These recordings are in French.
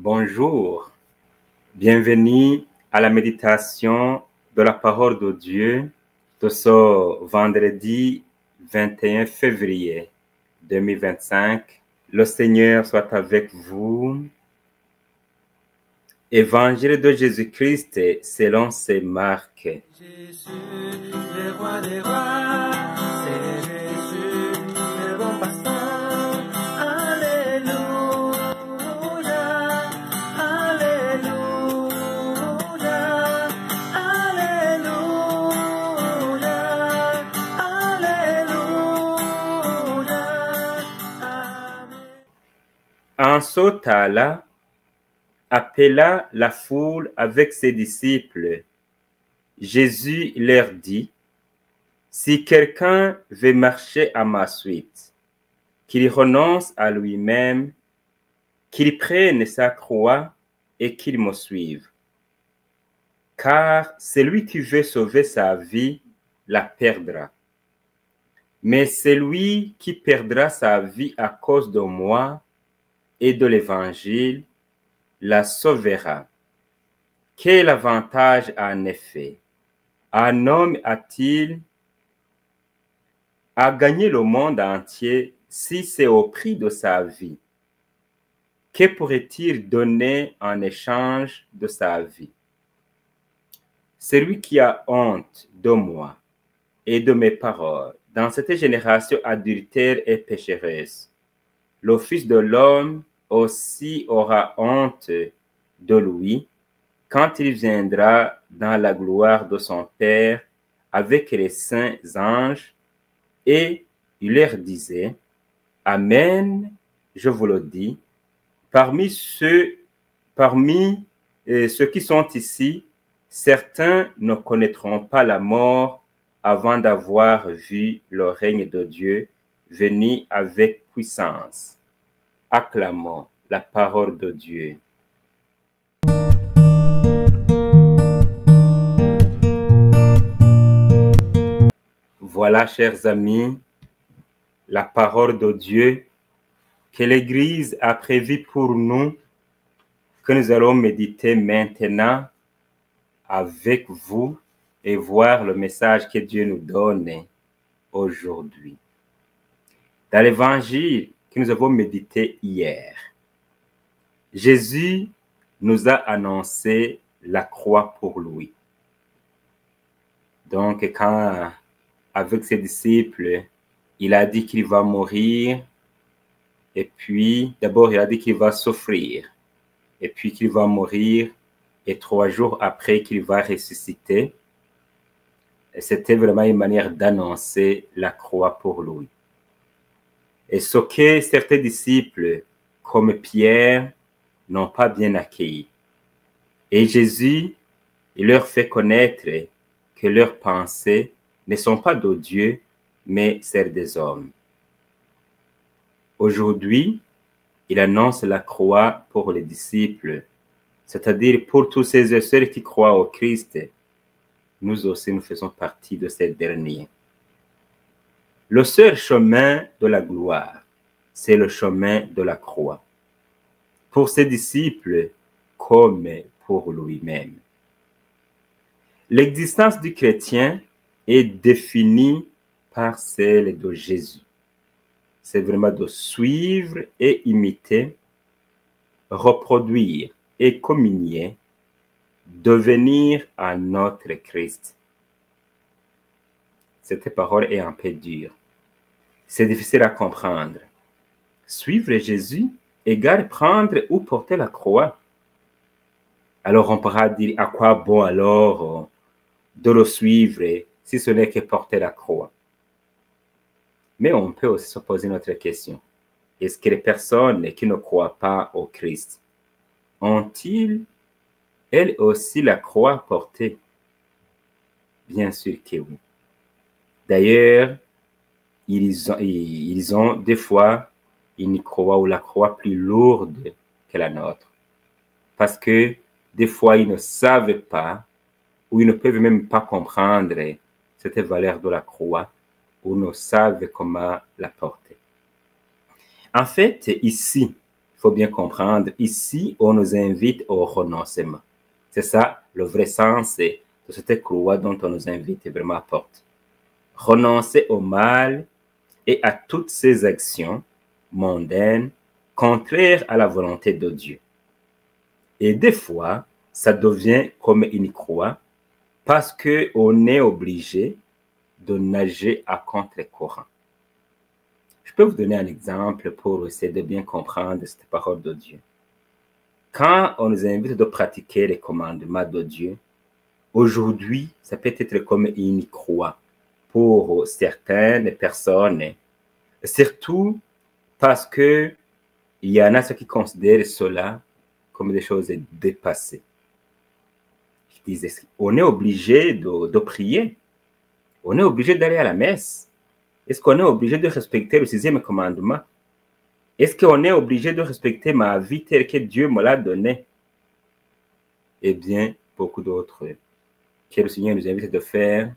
Bonjour, bienvenue à la méditation de la parole de Dieu de ce vendredi 21 février 2025. Le Seigneur soit avec vous. Évangile de Jésus-Christ selon saint Marc. Jésus, le roi des rois, c'est Jésus, le bon pasteur. Alléluia, Alléluia, Alléluia, Alléluia, Amen. En ce temps-là, appela la foule avec ses disciples. Jésus leur dit, « Si quelqu'un veut marcher à ma suite, qu'il renonce à lui-même, qu'il prenne sa croix et qu'il me suive. Car celui qui veut sauver sa vie la perdra. Mais celui qui perdra sa vie à cause de moi et de l'Évangile la sauvera. Quel avantage en effet un homme a-t-il à gagner le monde entier si c'est au prix de sa vie? Que pourrait-il donner en échange de sa vie? Celui qui a honte de moi et de mes paroles dans cette génération adultère et pécheresse, le Fils de l'homme aussi aura honte de lui quand il viendra dans la gloire de son Père avec les saints anges. Et il leur disait, « Amen, je vous le dis, parmi ceux qui sont ici, certains ne connaîtront pas la mort avant d'avoir vu le règne de Dieu venir avec puissance. » Acclamons la parole de Dieu. Voilà, chers amis, la parole de Dieu que l'Église a prévue pour nous, que nous allons méditer maintenant avec vous et voir le message que Dieu nous donne aujourd'hui. Dans l'Évangile que nous avons médité hier, Jésus nous a annoncé la croix pour lui. Donc, quand avec ses disciples, il a dit qu'il va mourir, et puis d'abord il a dit qu'il va souffrir, et puis qu'il va mourir, et 3 jours après qu'il va ressusciter. C'était vraiment une manière d'annoncer la croix pour lui. Et ce que certains disciples, comme Pierre, n'ont pas bien accueilli. Et Jésus, il leur fait connaître que leurs pensées ne sont pas de Dieu, mais celles des hommes. Aujourd'hui, il annonce la croix pour les disciples, c'est-à-dire pour tous ces et ceux qui croient au Christ. Nous aussi, nous faisons partie de ces derniers. Le seul chemin de la gloire, c'est le chemin de la croix. Pour ses disciples, comme pour lui-même. L'existence du chrétien est définie par celle de Jésus. C'est vraiment de suivre et imiter, reproduire et communier, devenir un autre Christ. Cette parole est un peu dure. C'est difficile à comprendre. Suivre Jésus égale prendre ou porter la croix. Alors on pourra dire, à quoi bon alors de le suivre si ce n'est que porter la croix? Mais on peut aussi se poser une autre question. Est-ce que les personnes qui ne croient pas au Christ ont-ils, elles aussi, la croix portée? Bien sûr que oui. D'ailleurs, ils ont des fois une croix ou la croix plus lourde que la nôtre. Parce que des fois, ils ne savent pas ou ils ne peuvent même pas comprendre cette valeur de la croix ou ne savent comment la porter. En fait, ici, il faut bien comprendre, ici, on nous invite au renoncement. C'est ça le vrai sens de cette croix dont on nous invite vraiment à porter. Renoncer au mal et à toutes ces actions mondaines contraires à la volonté de Dieu. Et des fois, ça devient comme une croix parce qu'on est obligé de nager à contre-courant. Je peux vous donner un exemple pour essayer de bien comprendre cette parole de Dieu. Quand on nous invite de pratiquer les commandements de Dieu, aujourd'hui, ça peut être comme une croix pour certaines personnes, surtout parce que il y en a ceux qui considèrent cela comme des choses dépassées. Ils disent, on est obligé de prier, on est obligé d'aller à la messe. Est-ce qu'on est obligé de respecter le 6e commandement? Est-ce qu'on est obligé de respecter ma vie telle que Dieu me l'a donnée? Eh bien, beaucoup d'autres que le Seigneur nous invite de faire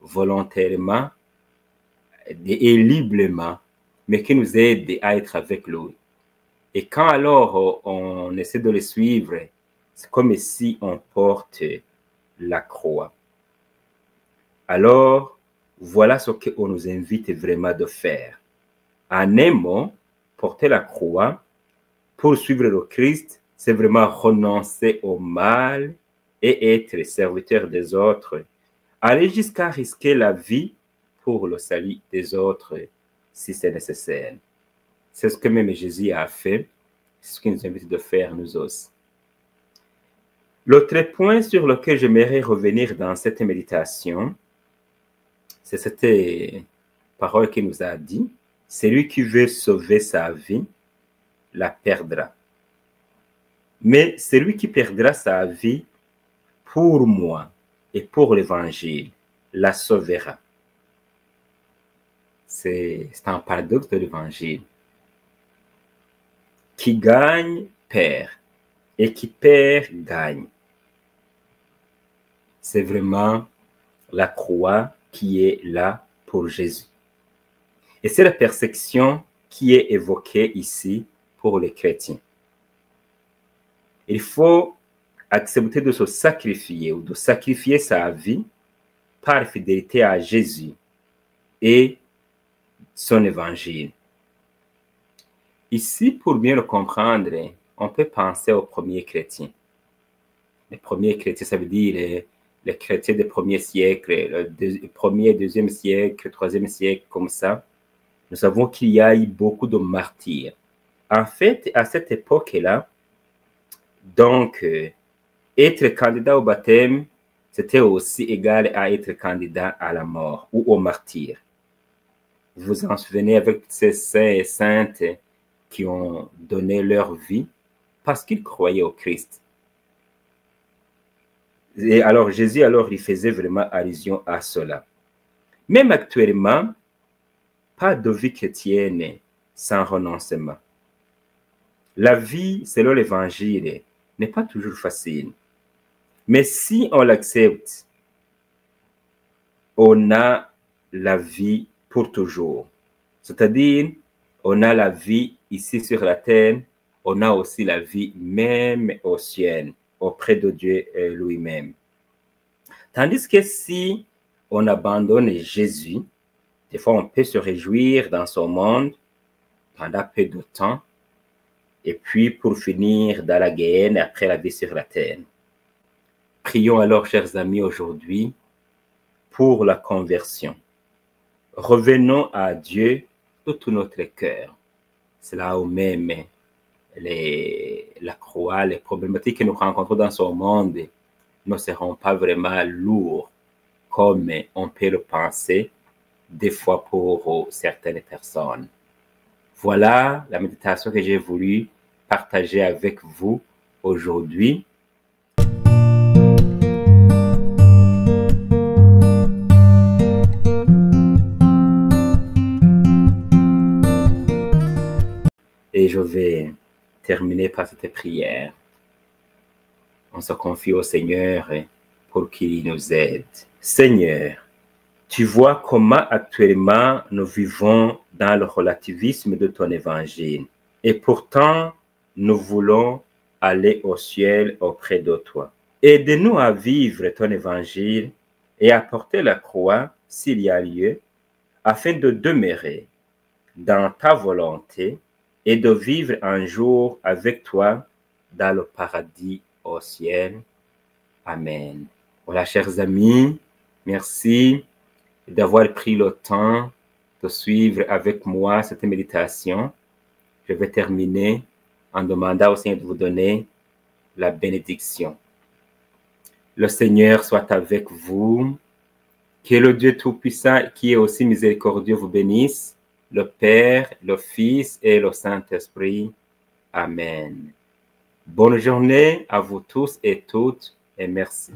volontairement et librement, mais qui nous aide à être avec lui. Et quand alors on essaie de les suivre, c'est comme si on porte la croix. Alors, voilà ce qu'on nous invite vraiment de faire. En un mot, porter la croix pour suivre le Christ, c'est vraiment renoncer au mal et être serviteur des autres. Aller jusqu'à risquer la vie pour le salut des autres si c'est nécessaire. C'est ce que même Jésus a fait, c'est ce qu'il nous invite de faire nous aussi. L'autre point sur lequel j'aimerais revenir dans cette méditation, c'est cette parole qu'il nous a dit, celui qui veut sauver sa vie, la perdra. Mais celui qui perdra sa vie pour moi et pour l'évangile, la sauvera. C'est un paradoxe de l'évangile. Qui gagne, perd. Et qui perd, gagne. C'est vraiment la croix qui est là pour Jésus. Et c'est la persécution qui est évoquée ici pour les chrétiens. Il faut accepter de se sacrifier ou de sacrifier sa vie par fidélité à Jésus et son évangile. Ici, pour bien le comprendre, on peut penser aux premiers chrétiens. Les premiers chrétiens, ça veut dire les chrétiens des premiers siècles, le premier, deuxième siècle, troisième siècle, comme ça. Nous savons qu'il y a eu beaucoup de martyrs. En fait, à cette époque-là, donc, être candidat au baptême, c'était aussi égal à être candidat à la mort ou au martyr. Vous vous en souvenez avec ces saints et saintes qui ont donné leur vie parce qu'ils croyaient au Christ. Et alors, Jésus, il faisait vraiment allusion à cela. Même actuellement, pas de vie chrétienne sans renoncement. La vie, selon l'Évangile, n'est pas toujours facile. Mais si on l'accepte, on a la vie pour toujours. C'est-à-dire, on a la vie ici sur la terre, on a aussi la vie même au ciel, auprès de Dieu lui-même. Tandis que si on abandonne Jésus, des fois on peut se réjouir dans son monde pendant peu de temps, et puis pour finir dans la guerre après la vie sur la terre. Prions alors, chers amis, aujourd'hui pour la conversion. Revenons à Dieu de tout notre cœur. C'est là où même la croix, les problématiques que nous rencontrons dans ce monde ne seront pas vraiment lourds comme on peut le penser des fois pour certaines personnes. Voilà la méditation que j'ai voulu partager avec vous aujourd'hui. Et je vais terminer par cette prière. On se confie au Seigneur pour qu'il nous aide. Seigneur, tu vois comment actuellement nous vivons dans le relativisme de ton évangile. Et pourtant, nous voulons aller au ciel auprès de toi. Aide-nous à vivre ton évangile et à porter la croix s'il y a lieu, afin de demeurer dans ta volonté et de vivre un jour avec toi dans le paradis au ciel. Amen. Voilà, chers amis, merci d'avoir pris le temps de suivre avec moi cette méditation. Je vais terminer en demandant au Seigneur de vous donner la bénédiction. Le Seigneur soit avec vous. Que le Dieu Tout-Puissant, qui est aussi miséricordieux, vous bénisse, le Père, le Fils et le Saint-Esprit. Amen. Bonne journée à vous tous et toutes et merci.